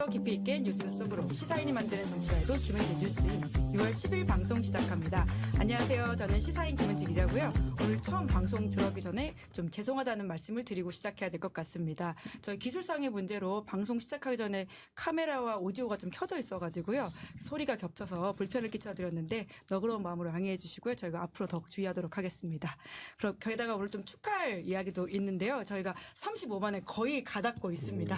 깊이 있게 뉴스 속으로 시사인이 만드는 정치라이브 김은지 뉴스인 6월 10일 방송 시작합니다. 안녕하세요. 저는 시사인 김은지 기자고요. 오늘 처음 방송 들어가기 전에 좀 죄송하다는 말씀을 드리고 시작해야 될 것 같습니다. 저희 기술상의 문제로 방송 시작하기 전에 카메라와 오디오가 좀 켜져 있어가지고요. 소리가 겹쳐서 불편을 끼쳐드렸는데 너그러운 마음으로 양해해 주시고요. 저희가 앞으로 더욱 주의하도록 하겠습니다. 그럼 게다가 오늘 좀 축하할 이야기도 있는데요. 저희가 35만에 거의 가닿고 있습니다.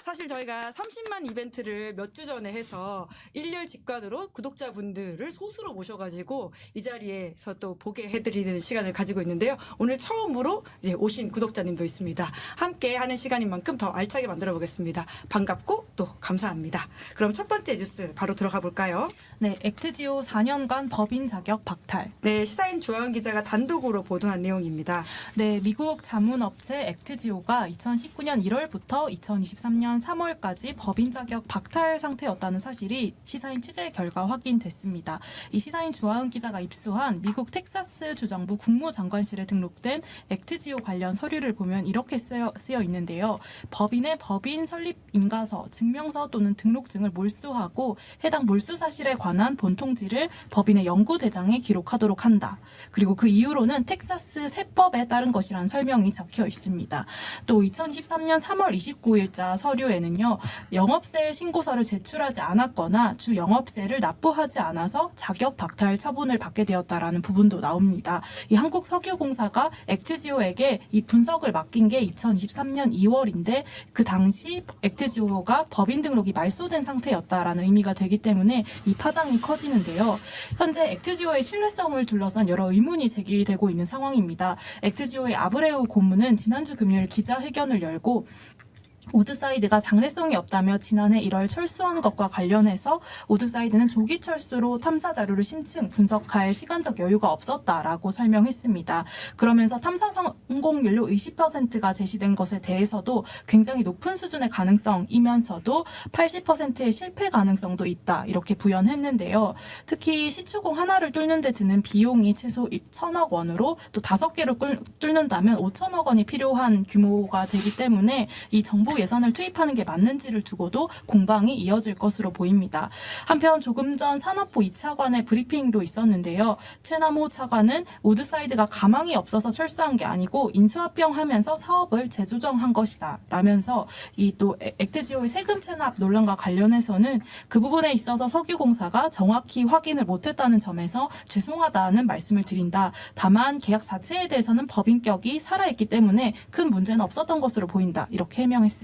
사실 저희가 30만 이벤트를 몇 주 전에 해서 일렬 직관으로 구독자분들을 소수로 모셔가지고 이 자리에서 또 보게 해드리는 시간을 가지고 있는데요. 오늘 처음으로 이제 오신 구독자님도 있습니다. 함께 하는 시간인 만큼 더 알차게 만들어 보겠습니다. 반갑고 또 감사합니다. 그럼 첫 번째 뉴스 바로 들어가 볼까요? 네, 액트지오 4년간 법인 자격 박탈. 네, 시사인 주하은 기자가 단독으로 보도한 내용입니다. 네, 미국 자문업체 액트지오가 2019년 1월부터 2023년 3월까지 법인 자격 박탈 상태였다는 사실이 시사인 취재 결과 확인됐습니다. 이 시사인 주하은 기자가 입수한 미국 텍사스 주정부 국무장관실에 등록된 액트지오 관련 서류를 보면 이렇게 쓰여 있는데요. 법인의 법인 설립 인가서, 증명서 또는 등록증을 몰수하고 해당 몰수 사실에 관한 본통지를 법인의 연구대장에 기록하도록 한다. 그리고 그 이유로는 텍사스 세법에 따른 것이라는 설명이 적혀 있습니다. 또 2023년 3월 29일자 서류에는요. 영업세 신고서를 제출하지 않았거나 주 영업세를 납부하지 않아서 자격 박탈 처분을 받게 되었다라는 부분도 나옵니다. 이 한국석유공사가 액트지오에게 이 분석을 맡긴 게 2023년 2월인데 그 당시 액트지오가 법인 등록이 말소된 상태였다라는 의미가 되기 때문에 이 파장이 커지는데요. 현재 액트지오의 신뢰성을 둘러싼 여러 의문이 제기되고 있는 상황입니다. 액트지오의 아브레우 고문은 지난주 금요일 기자회견을 열고 우드사이드가 장래성이 없다며 지난해 1월 철수한 것과 관련해서 우드사이드는 조기 철수로 탐사 자료를 심층 분석할 시간적 여유가 없었다라고 설명했습니다. 그러면서 탐사 성공률로 20%가 제시된 것에 대해서도 굉장히 높은 수준의 가능성이면서도 80%의 실패 가능성도 있다 이렇게 부연했는데요. 특히 시추공 하나를 뚫는 데 드는 비용이 최소 1,000억 원으로 또 5개를 뚫는다면 5천억 원이 필요한 규모가 되기 때문에 이 정부 예산을 투입하는 게 맞는지를 두고도 공방이 이어질 것으로 보입니다. 한편 조금 전 산업부 2차관의 브리핑도 있었는데요. 최남호 차관은 우드사이드가 가망이 없어서 철수한 게 아니고 인수합병하면서 사업을 재조정한 것이다 라면서 이 또 액트지오의 세금 체납 논란과 관련해서는 그 부분에 있어서 석유공사가 정확히 확인을 못했다는 점에서 죄송하다는 말씀을 드린다. 다만 계약 자체에 대해서는 법인격이 살아있기 때문에 큰 문제는 없었던 것으로 보인다. 이렇게 해명했습니다.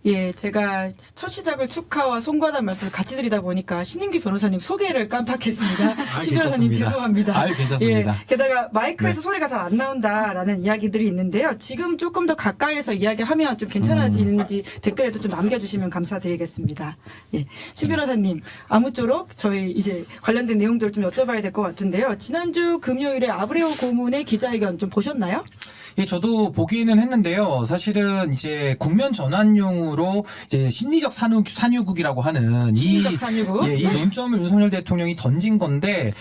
예, 제가 첫 시작을 축하와 송구하다는 말씀을 같이 드리다 보니까 신인규 변호사님 소개를 깜빡했습니다. 신 변호사님 죄송합니다. 괜찮습니다. 예, 게다가 마이크에서 네. 소리가 잘 안 나온다라는 이야기들이 있는데요. 지금 조금 더 가까이에서 이야기하면 좀 괜찮아지는지 댓글에도 좀 남겨주시면 감사드리겠습니다. 예, 신 변호사님 아무쪼록 저희 이제 관련된 내용들을 좀 여쭤봐야 될 것 같은데요. 지난주 금요일에 아브레오 고문의 기자회견 좀 보셨나요? 예, 저도 보기는 했는데요. 사실은 이제 국면 전환용으로 이제 심리적 산유국이라고 하는 심리적 산유국? 이 논점을 윤석열 대통령이 던진 건데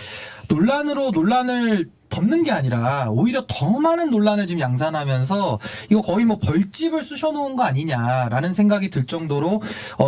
논란을 덮는 게 아니라 오히려 더 많은 논란을 지금 양산하면서 이거 거의 뭐 벌집을 쑤셔놓은 거 아니냐라는 생각이 들 정도로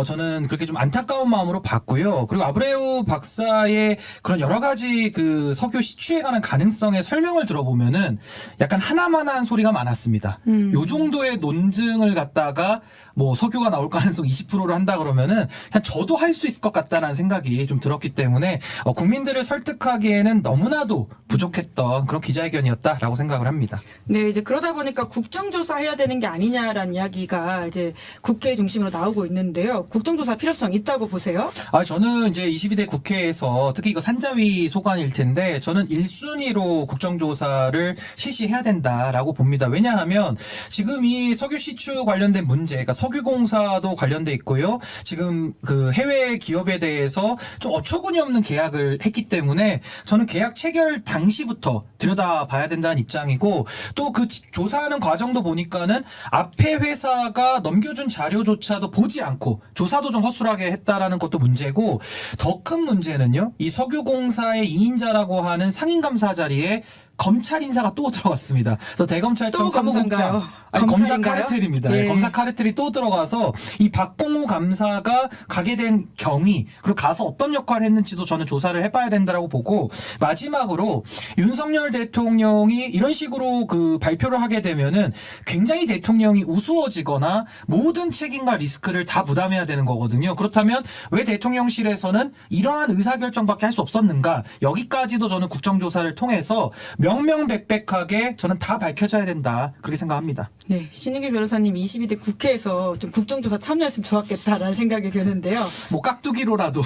저는 그렇게 좀 안타까운 마음으로 봤고요. 그리고 아브레우 박사의 그런 여러 가지 그 석유 시추에 관한 가능성의 설명을 들어보면은 약간 하나만한 소리가 많았습니다. 요 정도의 논증을 갖다가 뭐 석유가 나올 가능성 20%를 한다 그러면은 그냥 저도 할 수 있을 것 같다는 생각이 좀 들었기 때문에 국민들을 설득하기에는 너무나도 부족했던 그런 기자회견이었다라고 생각을 합니다. 네, 이제 그러다 보니까 국정조사 해야 되는 게 아니냐라는 이야기가 이제 국회 중심으로 나오고 있는데요. 국정조사 필요성 있다고 보세요? 저는 이제 22대 국회에서 특히 이거 산자위 소관일 텐데 저는 1순위로 국정조사를 실시해야 된다라고 봅니다. 왜냐하면 지금 이 석유 시추 관련된 문제, 그러니까 석유공사도 관련돼 있고요. 지금 그 해외 기업에 대해서 좀 어처구니 없는 계약을 했기 때문에 저는 계약 체결 당시부터 들여다봐야 된다는 입장이고 또 그 조사하는 과정도 보니까는 앞에 회사가 넘겨준 자료조차도 보지 않고 조사도 좀 허술하게 했다라는 것도 문제고 더 큰 문제는요. 이 석유공사의 2인자라고 하는 상임감사 자리에 검찰 인사가 또 들어갔습니다. 그래서 대검찰청 또 사무국장, 검사인가요? 아니 검사 검찰인가요? 카르텔입니다. 예. 검사 카르텔이 또 들어가서 이 박공우 감사가 가게 된 경위 그리고 가서 어떤 역할을 했는지도 저는 조사를 해봐야 된다라고 보고 마지막으로 윤석열 대통령이 이런 식으로 그 발표를 하게 되면은 굉장히 대통령이 우스워지거나 모든 책임과 리스크를 다 부담해야 되는 거거든요. 그렇다면 왜 대통령실에서는 이러한 의사결정밖에 할 수 없었는가? 여기까지도 저는 국정조사를 통해서 명명백백하게 저는 다 밝혀져야 된다. 그렇게 생각합니다. 네, 신인규 변호사님 22대 국회에서 좀 국정조사 참여했으면 좋았겠다라는 생각이 드는데요. 뭐 깍두기로라도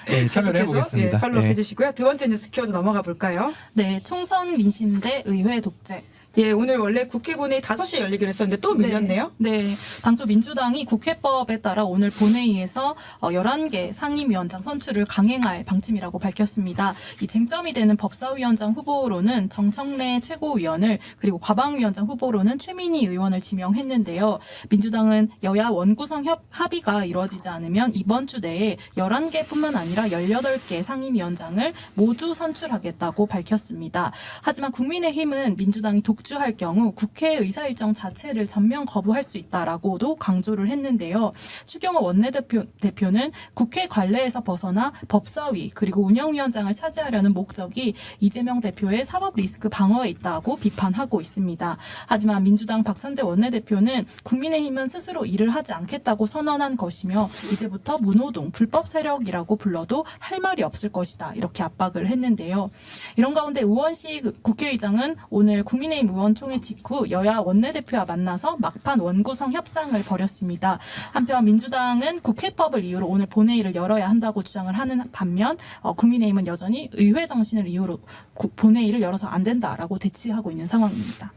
예, 네, 참여를 해보겠습니다. 팔로우 네. 해주시고요. 두 번째 뉴스 키워드 넘어가 볼까요? 네, 총선 민심 대 의회 독재. 예, 오늘 원래 국회 본회의 5시에 열리기로 했었는데 또 밀렸네요. 네, 당초 민주당이 국회법에 따라 오늘 본회의에서 11개 상임위원장 선출을 강행할 방침이라고 밝혔습니다. 이 쟁점이 되는 법사위원장 후보로는 정청래 최고위원을 그리고 과방위원장 후보로는 최민희 의원을 지명했는데요. 민주당은 여야 원구성 합의가 이루어지지 않으면 이번 주 내에 11개뿐만 아니라 18개 상임위원장을 모두 선출하겠다고 밝혔습니다. 하지만 국민의힘은 민주당이 독주할 경우 국회 의사일정 자체를 전면 거부할 수 있다라고도 강조를 했는데요. 추경호 원내대표는 국회 관례에서 벗어나 법사위 그리고 운영위원장을 차지하려는 목적이 이재명 대표의 사법 리스크 방어에 있다고 비판하고 있습니다. 하지만 민주당 박찬대 원내대표는 국민의힘은 스스로 일을 하지 않겠다고 선언한 것이며 이제부터 무노동 불법 세력이라고 불러도 할 말이 없을 것이다 이렇게 압박을 했는데요. 이런 가운데 우원식 국회의장은 오늘 국민의힘 의원총회 직후 여야 원내대표와 만나서 막판 원구성 협상을 벌였습니다. 한편 민주당은 국회법을 이유로 오늘 본회의를 열어야 한다고 주장을 하는 반면 국민의힘은 여전히 의회 정신을 이유로 본회의를 열어서 안 된다라고 대치하고 있는 상황입니다.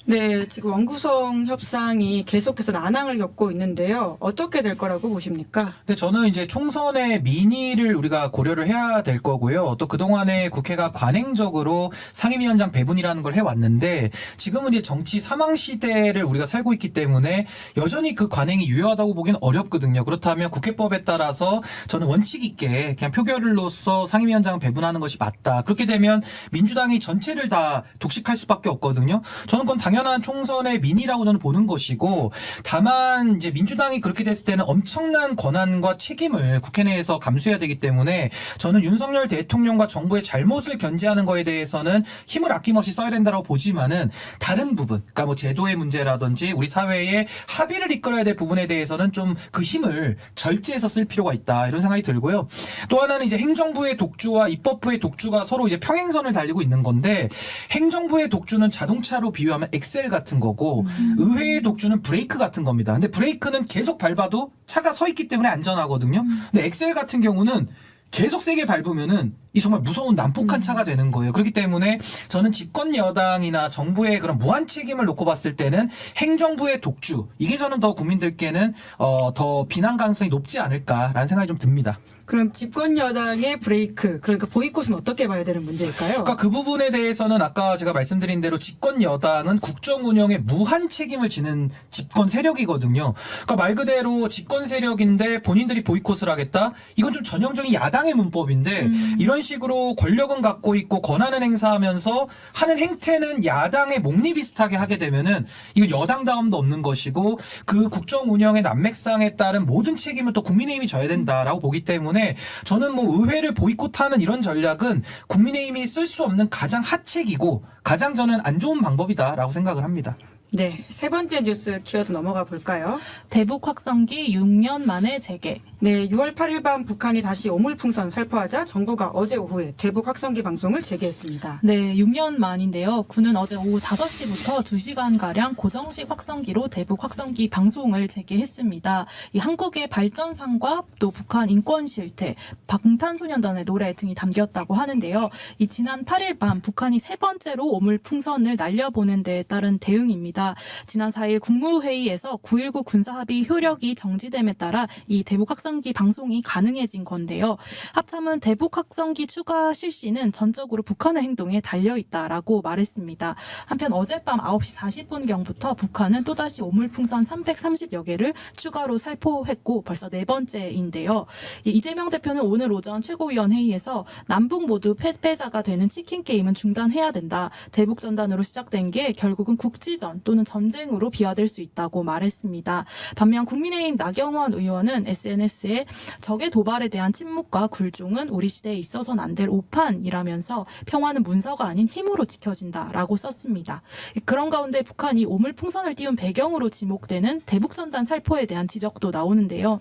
네, 지금 원구성 협상이 계속해서 난항을 겪고 있는데요. 어떻게 될 거라고 보십니까? 근데 저는 이제 총선의 민의를 우리가 고려를 해야 될 거고요. 또 그동안에 국회가 관행적으로 상임위원장 배분이라는 걸 해왔는데 지금은 이제 정치 사망 시대를 우리가 살고 있기 때문에 여전히 그 관행이 유효하다고 보기는 어렵거든요. 그렇다면 국회법에 따라서 저는 원칙 있게 그냥 표결로서 상임위원장을 배분하는 것이 맞다. 그렇게 되면 민주당이 전체를 다 독식할 수밖에 없거든요. 저는 그건 당연한 총선의 민의라고 저는 보는 것이고 다만 이제 민주당이 그렇게 됐을 때는 엄청난 권한과 책임을 국회 내에서 감수해야 되기 때문에 저는 윤석열 대통령과 정부의 잘못을 견제하는 거에 대해서는 힘을 아낌없이 써야 된다고 보지만은 다른 부분, 그러니까 뭐 제도의 문제라든지 우리 사회의 합의를 이끌어야 될 부분에 대해서는 좀 그 힘을 절제해서 쓸 필요가 있다 이런 생각이 들고요. 또 하나는 이제 행정부의 독주와 입법부의 독주가 서로 이제 평행선을 달리고 있는 건데 행정부의 독주는 자동차로 비유하면 엑셀 같은 거고 의회의 독주는 브레이크 같은 겁니다. 근데 브레이크는 계속 밟아도 차가 서 있기 때문에 안전하거든요. 근데 엑셀 같은 경우는 계속 세게 밟으면은 이 정말 무서운 난폭한 차가 되는 거예요. 그렇기 때문에 저는 집권 여당이나 정부의 그런 무한 책임을 놓고 봤을 때는 행정부의 독주 이게 저는 더 국민들께는 더 비난 가능성이 높지 않을까라는 생각이 좀 듭니다. 그럼 집권 여당의 브레이크, 그러니까 보이콧은 어떻게 봐야 되는 문제일까요? 그러니까 그 부분에 대해서는 아까 제가 말씀드린 대로 집권 여당은 국정 운영에 무한 책임을 지는 집권 세력이거든요. 그러니까 말 그대로 집권 세력인데 본인들이 보이콧을 하겠다? 이건 좀 전형적인 야당의 문법인데 이런 식으로 권력은 갖고 있고 권한은 행사하면서 하는 행태는 야당의 목리 비슷하게 하게 되면은 이건 여당다움도 없는 것이고 그 국정 운영의 난맥상에 따른 모든 책임을 또 국민의힘이 져야 된다라고 보기 때문에 저는 뭐 의회를 보이콧하는 이런 전략은 국민의힘이 쓸 수 없는 가장 하책이고 가장 저는 안 좋은 방법이다라고 생각을 합니다. 네, 세 번째 뉴스 키워드 넘어가 볼까요? 대북 확성기 6년 만에 재개. 네, 6월 8일 밤 북한이 다시 오물풍선 살포하자 정부가 어제 오후에 대북 확성기 방송을 재개했습니다. 네, 6년 만인데요. 군은 어제 오후 5시부터 2시간가량 고정식 확성기로 대북 확성기 방송을 재개했습니다. 이 한국의 발전상과 또 북한 인권 실태, 방탄소년단의 노래 등이 담겼다고 하는데요. 이 지난 8일 밤 북한이 세 번째로 오물풍선을 날려보낸 데에 따른 대응입니다. 지난 4일 국무회의에서 9.19 군사합의 효력이 정지됨에 따라 이 대북 확성기 확성기 방송이 가능해진 건데요. 합참은 대북 확성기 추가 실시는 전적으로 북한의 행동에 달려있다라고 말했습니다. 한편 어젯밤 9시 40분경부터 북한은 또다시 오물풍선 330여 개를 추가로 살포했고 벌써 네 번째인데요. 이재명 대표는 오늘 오전 최고위원회의에서 남북 모두 패배자가 되는 치킨 게임은 중단해야 된다. 대북 전단으로 시작된 게 결국은 국지전 또는 전쟁으로 비화될 수 있다고 말했습니다. 반면 국민의힘 나경원 의원은 SNS에 적의 도발에 대한 침묵과 굴종은 우리 시대에 있어서는 안 될 오판이라면서 평화는 문서가 아닌 힘으로 지켜진다라고 썼습니다. 그런 가운데 북한이 오물풍선을 띄운 배경으로 지목되는 대북전단 살포에 대한 지적도 나오는데요.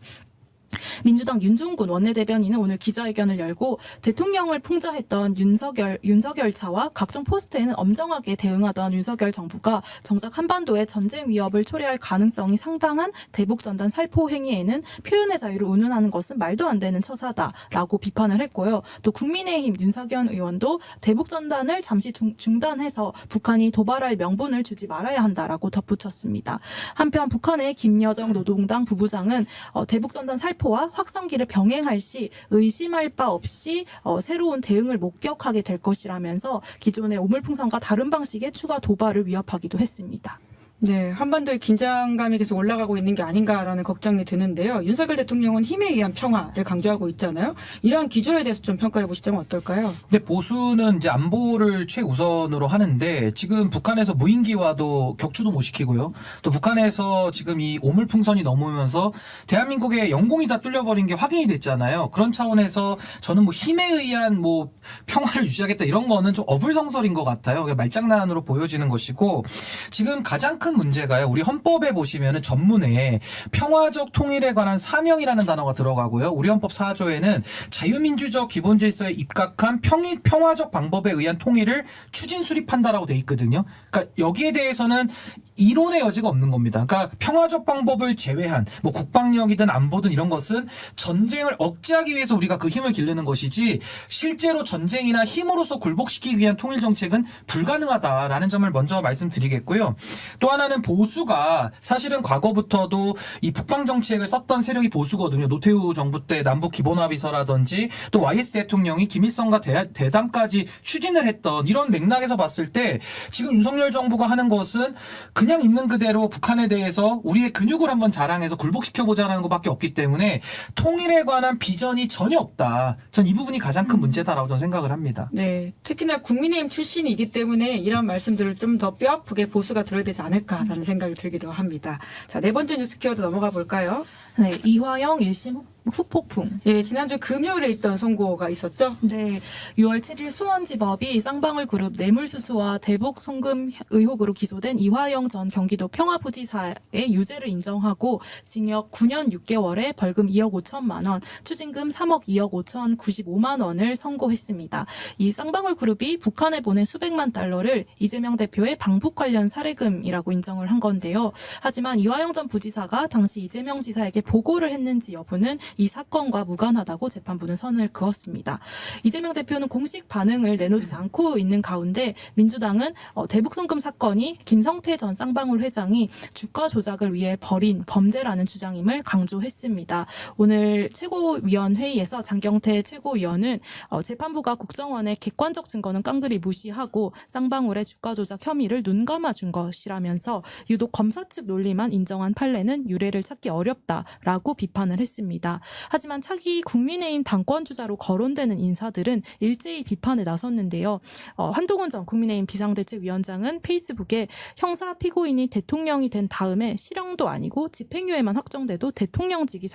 민주당 윤종군 원내대변인은 오늘 기자회견을 열고 대통령을 풍자했던 윤석열 차와 각종 포스트에는 엄정하게 대응하던 윤석열 정부가 정작 한반도의 전쟁 위협을 초래할 가능성이 상당한 대북전단 살포 행위에는 표현의 자유를 운운하는 것은 말도 안 되는 처사다라고 비판을 했고요. 또 국민의힘 윤석열 의원도 대북전단을 잠시 중단해서 북한이 도발할 명분을 주지 말아야 한다라고 덧붙였습니다. 한편 북한의 김여정 노동당 부부장은 대북전단 살포와 확성기를 병행할 시 의심할 바 없이 새로운 대응을 목격하게 될 것이라면서 기존의 오물풍선과 다른 방식의 추가 도발을 위협하기도 했습니다. 네, 한반도의 긴장감이 계속 올라가고 있는 게 아닌가라는 걱정이 드는데요. 윤석열 대통령은 힘에 의한 평화를 강조하고 있잖아요. 이러한 기조에 대해서 좀 평가해 보시자면 어떨까요? 근데 보수는 이제 안보를 최우선으로 하는데 지금 북한에서 무인기와도 격추도 못 시키고요. 또 북한에서 지금 이 오물풍선이 넘으면서 대한민국의 영공이 다 뚫려버린 게 확인이 됐잖아요. 그런 차원에서 저는 뭐 힘에 의한 뭐 평화를 유지하겠다 이런 거는 좀 어불성설인 것 같아요. 말장난으로 보여지는 것이고 지금 가장 큰 문제가요. 우리 헌법에 보시면은 전문에 평화적 통일에 관한 사명이라는 단어가 들어가고요. 우리 헌법 4조에는 자유민주적 기본질서에 입각한 평화적 방법에 의한 통일을 추진 수립한다라고 돼 있거든요. 그러니까 여기에 대해서는 이론의 여지가 없는 겁니다. 그러니까 평화적 방법을 제외한 뭐 국방력이든 안보든 이런 것은 전쟁을 억제하기 위해서 우리가 그 힘을 기르는 것이지 실제로 전쟁이나 힘으로써 굴복시키기 위한 통일 정책은 불가능하다라는 점을 먼저 말씀드리겠고요. 또 하나는 보수가 사실은 과거부터도 이 북방 정책을 썼던 세력이 보수거든요. 노태우 정부 때 남북 기본합의서라든지 또 YS 대통령이 김일성과 대담까지 추진을 했던 이런 맥락에서 봤을 때 지금 윤석열 정부가 하는 것은 그냥 있는 그대로 북한에 대해서 우리의 근육을 한번 자랑해서 굴복시켜보자는 것밖에 없기 때문에 통일에 관한 비전이 전혀 없다. 전 이 부분이 가장 큰 문제다라고 저는 생각을 합니다. 네, 특히나 국민의힘 출신이기 때문에 이런 말씀들을 좀 더 뼈아프게 보수가 들어야 되지 않을까라는 생각이 들기도 합니다. 자, 네 번째 뉴스 키워드 넘어가 볼까요? 네, 이화영 1심 후폭풍. 예, 지난주 금요일에 있던 선고가 있었죠? 네, 6월 7일 수원지법이 쌍방울 그룹 뇌물수수와 대북 송금 의혹으로 기소된 이화영 전 경기도 평화부지사의 유죄를 인정하고 징역 9년 6개월에 벌금 2억 5천만 원, 추징금 3억 2억 5천 95만 원을 선고했습니다. 이 쌍방울 그룹이 북한에 보낸 수백만 달러를 이재명 대표의 방북 관련 사례금이라고 인정을 한 건데요. 하지만 이화영 전 부지사가 당시 이재명 지사에게 보고를 했는지 여부는 이 사건과 무관하다고 재판부는 선을 그었습니다. 이재명 대표는 공식 반응을 내놓지 않고 있는 가운데 민주당은 대북 송금 사건이 김성태 전 쌍방울 회장이 주가 조작을 위해 벌인 범죄라는 주장임을 강조했습니다. 오늘 최고위원회의에서 장경태 최고위원은 재판부가 국정원의 객관적 증거는 깡그리 무시하고 쌍방울의 주가 조작 혐의를 눈감아준 것이라면서 유독 검사 측 논리만 인정한 판례는 유례를 찾기 어렵다라고 비판을 했습니다. 하지만 차기 국민의힘 당권주자로 거론되는 인사들은 일제히 비판에 나섰는데요. 한동훈 전 국민의힘 비상대책위원장은 페이스북에 형사 피고인이 대통령이 된 다음에 실형도 아니고 집행유예만 확정돼도 대통령직이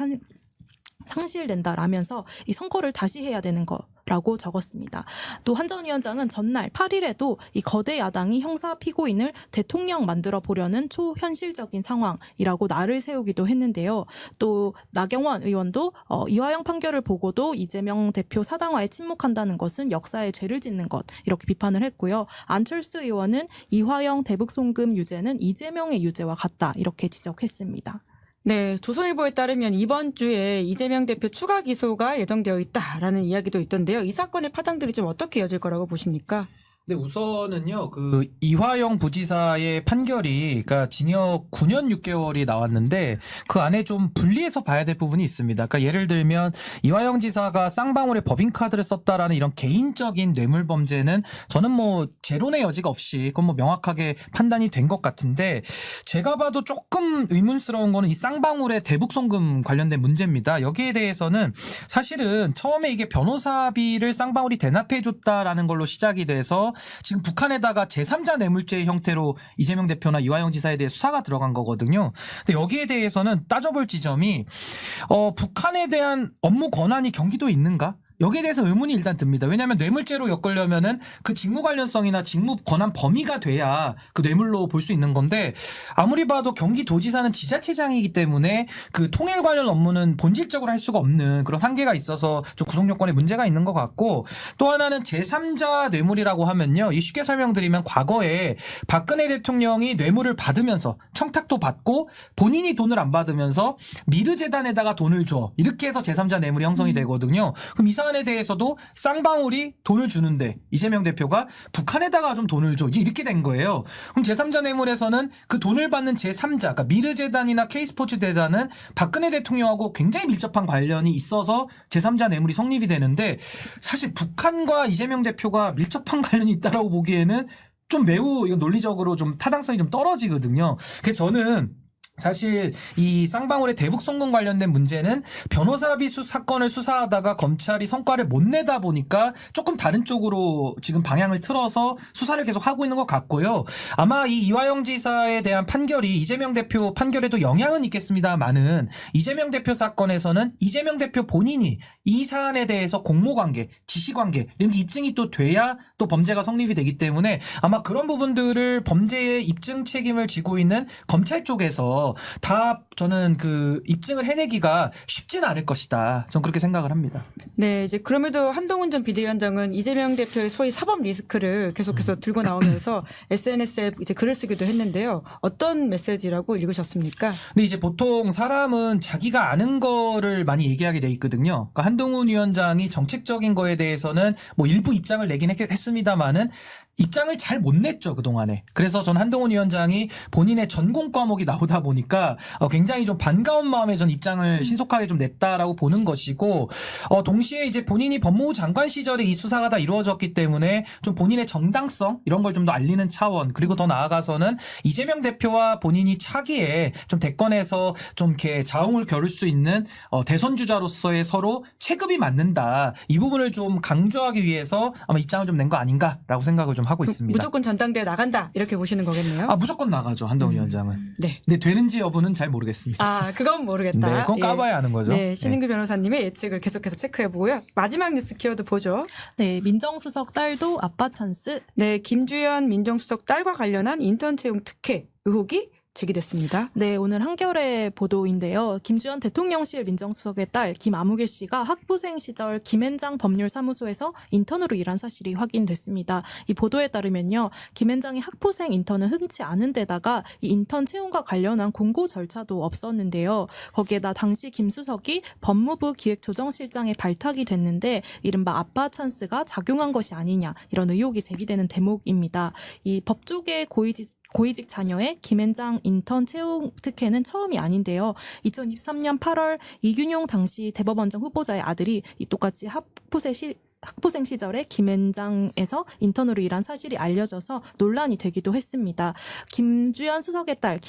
상실된다라면서 이 선거를 다시 해야 되는 거라고 적었습니다. 또 한 전 위원장은 전날 8일에도 이 거대 야당이 형사 피고인을 대통령 만들어 보려는 초현실적인 상황이라고 날을 세우기도 했는데요. 또 나경원 의원도 이화영 판결을 보고도 이재명 대표 사당화에 침묵한다는 것은 역사에 죄를 짓는 것 이렇게 비판을 했고요. 안철수 의원은 이화영 대북 송금 유죄는 이재명의 유죄와 같다 이렇게 지적했습니다. 네, 조선일보에 따르면 이번 주에 이재명 대표 추가 기소가 예정되어 있다라는 이야기도 있던데요. 이 사건의 파장들이 좀 어떻게 이어질 거라고 보십니까? 근데 우선은요, 그 이화영 부지사의 판결이, 그러니까 징역 9년 6개월이 나왔는데 그 안에 좀 분리해서 봐야 될 부분이 있습니다. 그러니까 예를 들면 이화영 지사가 쌍방울에 법인카드를 썼다라는 이런 개인적인 뇌물 범죄는 저는 뭐 재론의 여지가 없이 그건 뭐 명확하게 판단이 된 것 같은데, 제가 봐도 조금 의문스러운 거는 이 쌍방울의 대북 송금 관련된 문제입니다. 여기에 대해서는 사실은 처음에 이게 변호사비를 쌍방울이 대납해줬다라는 걸로 시작이 돼서 지금 북한에다가 제3자 뇌물죄의 형태로 이재명 대표나 이화영 지사에 대해 수사가 들어간 거거든요. 근데 여기에 대해서는 따져볼 지점이 북한에 대한 업무 권한이 경기도에 있는가? 여기에 대해서 의문이 일단 듭니다. 왜냐하면 뇌물죄로 엮으려면은 그 직무 관련성이나 직무 권한 범위가 돼야 그 뇌물로 볼 수 있는 건데, 아무리 봐도 경기도지사는 지자체장이기 때문에 그 통일 관련 업무는 본질적으로 할 수가 없는 그런 한계가 있어서 좀 구성 요건에 문제가 있는 것 같고, 또 하나는 제3자 뇌물이라고 하면요, 이 쉽게 설명드리면 과거에 박근혜 대통령이 뇌물을 받으면서 청탁도 받고 본인이 돈을 안 받으면서 미르재단에다가 돈을 줘, 이렇게 해서 제3자 뇌물이 형성이 되거든요. 그럼 이 사안에 대해서도 쌍방울이 돈을 주는데 이재명 대표가 북한에다가 좀 돈을 줘, 이렇게 된 거예요. 그럼 제3자 뇌물에서는 그 돈을 받는 제3자, 그러니까 미르재단이나 K스포츠재단은 박근혜 대통령하고 굉장히 밀접한 관련이 있어서 제3자 뇌물이 성립이 되는데, 사실 북한과 이재명 대표가 밀접한 관련이 있다라고 보기에는 좀 매우 이거 논리적으로 좀 타당성이 좀 떨어지거든요. 그래서 저는 사실 이 쌍방울의 대북 송금 관련된 문제는 변호사비 사건을 수사하다가 검찰이 성과를 못 내다 보니까 조금 다른 쪽으로 지금 방향을 틀어서 수사를 계속 하고 있는 것 같고요. 아마 이 이화영 지사에 대한 판결이 이재명 대표 판결에도 영향은 있겠습니다만은, 이재명 대표 사건에서는 이재명 대표 본인이 이 사안에 대해서 공모관계, 지시관계 이런 게 입증이 또 돼야 또 범죄가 성립이 되기 때문에 아마 그런 부분들을 범죄의 입증 책임을 지고 있는 검찰 쪽에서 다 저는 그 입증을 해내기가 쉽지는 않을 것이다. 전 그렇게 생각을 합니다. 네, 이제 그럼에도 한동훈 전 비대위원장은 이재명 대표의 소위 사법 리스크를 계속해서 들고 나오면서 SNS에 이제 글을 쓰기도 했는데요. 어떤 메시지라고 읽으셨습니까? 근데 이제 보통 사람은 자기가 아는 거를 많이 얘기하게 돼 있거든요. 그러니까 한동훈 위원장이 정책적인 거에 대해서는 뭐 일부 입장을 내긴 했습니다만은 입장을 잘 못 냈죠, 그동안에. 그래서 전 한동훈 위원장이 본인의 전공 과목이 나오다 보니까 굉장히 좀 반가운 마음에 전 입장을 신속하게 좀 냈다라고 보는 것이고, 동시에 이제 본인이 법무부 장관 시절에 이 수사가 다 이루어졌기 때문에 좀 본인의 정당성 이런 걸 좀 더 알리는 차원, 그리고 더 나아가서는 이재명 대표와 본인이 차기에 좀 대권에서 좀 이렇게 자웅을 겨룰 수 있는 대선 주자로서의 서로 체급이 맞는다, 이 부분을 좀 강조하기 위해서 아마 입장을 좀 낸 거 아닌가라고 생각을 좀 하고 있습니다. 무조건 전당대회 나간다 이렇게 보시는 거겠네요. 무조건 나가죠, 한동훈 위원장은. 네. 근데 되는지 여부는 잘 모르겠습니다. 그건 모르겠다. 네, 그건 예. 까봐야 아는 거죠. 네, 신인규 변호사님의 예측을 계속해서 체크해보고요. 마지막 뉴스 키워드 보죠. 네, 민정수석 딸도 아빠 찬스. 네, 김주현 민정수석 딸과 관련한 인턴 채용 특혜 의혹이 제기됐습니다. 네, 오늘 한겨레 보도인데요. 김주현 대통령실 민정수석의 딸 김아무개 씨가 학부생 시절 김앤장 법률사무소에서 인턴으로 일한 사실이 확인됐습니다. 이 보도에 따르면요, 김앤장이 학부생 인턴은 흔치 않은 데다가 이 인턴 채용과 관련한 공고 절차도 없었는데요. 거기에다 당시 김 수석이 법무부 기획조정실장에 발탁이 됐는데 이른바 아빠 찬스가 작용한 것이 아니냐, 이런 의혹이 제기되는 대목입니다. 이 법조계 고위직 자녀의 김앤장 인턴 채용 특혜는 처음이 아닌데요. 2023년 8월 이균용 당시 대법원장 후보자의 아들이 이 똑같이 학부생 시절에 김앤장에서 인턴으로 일한 사실이 알려져서 논란이 되기도 했습니다. 김주현 수석의 딸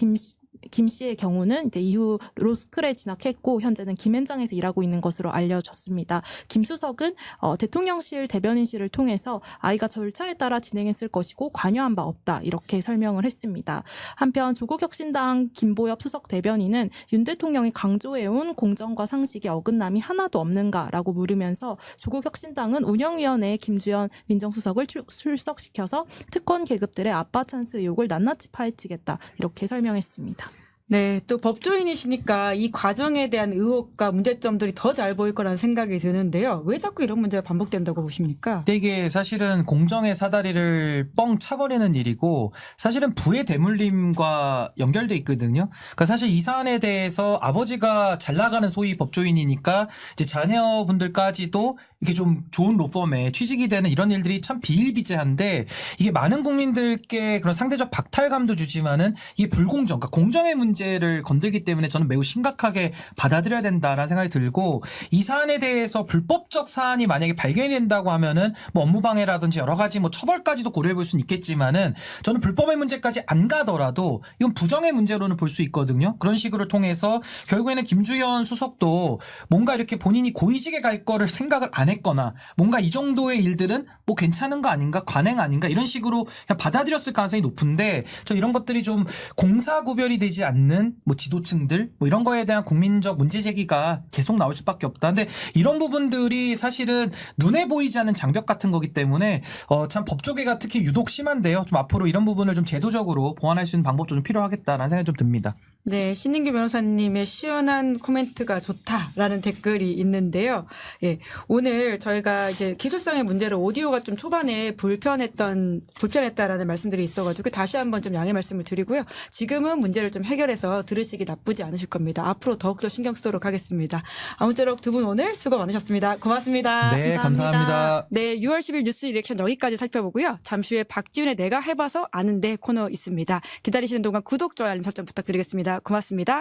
김 씨의 경우는 이제 이후 로스쿨에 진학했고 현재는 김앤장에서 일하고 있는 것으로 알려졌습니다. 김 수석은 대통령실 대변인실을 통해서 아이가 절차에 따라 진행했을 것이고 관여한 바 없다, 이렇게 설명을 했습니다. 한편 조국혁신당 김보엽 수석 대변인은 윤 대통령이 강조해온 공정과 상식의 어긋남이 하나도 없는가라고 물으면서 조국혁신당은 운영위원회에 김주현 민정수석을 출석시켜서 특권 계급들의 아빠 찬스 의혹을 낱낱이 파헤치겠다, 이렇게 설명했습니다. 네, 또 법조인이시니까 이 과정에 대한 의혹과 문제점들이 더 잘 보일 거라는 생각이 드는데요. 왜 자꾸 이런 문제가 반복된다고 보십니까? 근데 이게 사실은 공정의 사다리를 뻥 차버리는 일이고, 사실은 부의 대물림과 연결돼 있거든요. 그러니까 사실 이 사안에 대해서 아버지가 잘 나가는 소위 법조인이니까 이제 자녀분들까지도 이렇게 좀 좋은 로펌에 취직이 되는 이런 일들이 참 비일비재한데 이게 많은 국민들께 그런 상대적 박탈감도 주지만은 이게 불공정, 그러니까 공정의 문제를 건들기 때문에 저는 매우 심각하게 받아들여야 된다라는 생각이 들고 이 사안에 대해서 불법적 사안이 만약에 발견이 된다고 하면은 뭐 업무방해라든지 여러 가지 뭐 처벌까지도 고려해 볼 수는 있겠지만은 저는 불법의 문제까지 안 가더라도 이건 부정의 문제로는 볼 수 있거든요. 그런 식으로 통해서 결국에는 김주현 수석도 뭔가 이렇게 본인이 고위직에 갈 거를 생각을 안 했거나 뭔가 이 정도의 일들은 뭐 괜찮은 거 아닌가, 관행 아닌가 이런 식으로 그냥 받아들였을 가능성이 높은데 저 이런 것들이 좀 공사 구별이 되지 않는 뭐 지도층들 뭐 이런 거에 대한 국민적 문제 제기가 계속 나올 수밖에 없다. 근데 이런 부분들이 사실은 눈에 보이지 않는 장벽 같은 거기 때문에 참 법조계가 특히 유독 심한데요. 좀 앞으로 이런 부분을 좀 제도적으로 보완할 수 있는 방법도 좀 필요하겠다라는 생각이 좀 듭니다. 네, 신인규 변호사님의 시원한 코멘트가 좋다라는 댓글이 있는데요. 예, 오늘 저희가 이제 기술상의 문제로 오디오가 좀 초반에 불편했다라는 말씀들이 있어가지고 다시 한번 좀 양해 말씀을 드리고요. 지금은 문제를 좀 해결해서 들으시기 나쁘지 않으실 겁니다. 앞으로 더욱더 신경 쓰도록 하겠습니다. 아무쪼록 두 분 오늘 수고 많으셨습니다. 고맙습니다. 네, 감사합니다. 네, 6월 10일 뉴스 리액션 여기까지 살펴보고요. 잠시 후에 박지훈의 내가 해봐서 아는데 코너 있습니다. 기다리시는 동안 구독, 좋아요, 알림 설정 부탁드리겠습니다. 고맙습니다.